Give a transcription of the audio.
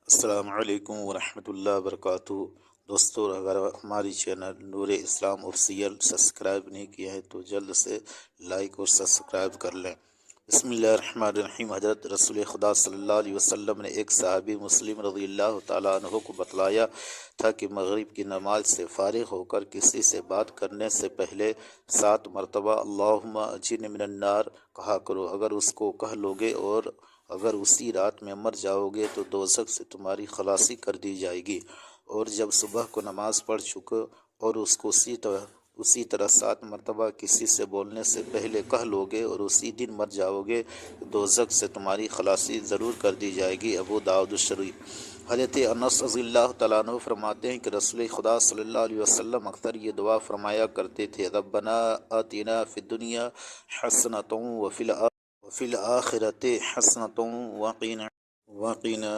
السلام علیکم ورحمۃ اللہ وبرکاتہ۔ دوستو، اگر ہماری چینل نور اسلام آفیشیل سبسکرائب نہیں کیا ہے تو جلد سے لائک اور سبسکرائب کر لیں۔ بسم اللہ الرحمن الرحیم۔ حضرت رسول خدا صلی اللہ علیہ وسلم نے ایک صحابی مسلم رضی اللہ تعالیٰ عنہ کو بتلایا تھا کہ مغرب کی نماز سے فارغ ہو کر کسی سے بات کرنے سے پہلے 7 مرتبہ اللہم اجرنی من النار کہا کرو۔ اگر اس کو کہہ لوگے اور اگر اسی رات میں مر جاؤ گے تو دوزخ سے تمہاری خلاصی کر دی جائے گی، اور جب صبح کو نماز پڑھ چکو اور اس کو اسی طرح 7 مرتبہ کسی سے بولنے سے پہلے کہہ لوگے اور اسی دن مر جاؤ گے تو دوزخ سے تمہاری خلاصی ضرور کر دی جائے گی۔ ابو داؤد الشریف۔ حضرت انس رضی اللہ تعالیٰ عنہ فرماتے ہیں کہ رسول خدا صلی اللہ علیہ وسلم اکثر یہ دعا فرمایا کرتے تھے: ربنا آتنا فی الدنیا حسنۃ وفی الآخرۃ حسنۃ وقنا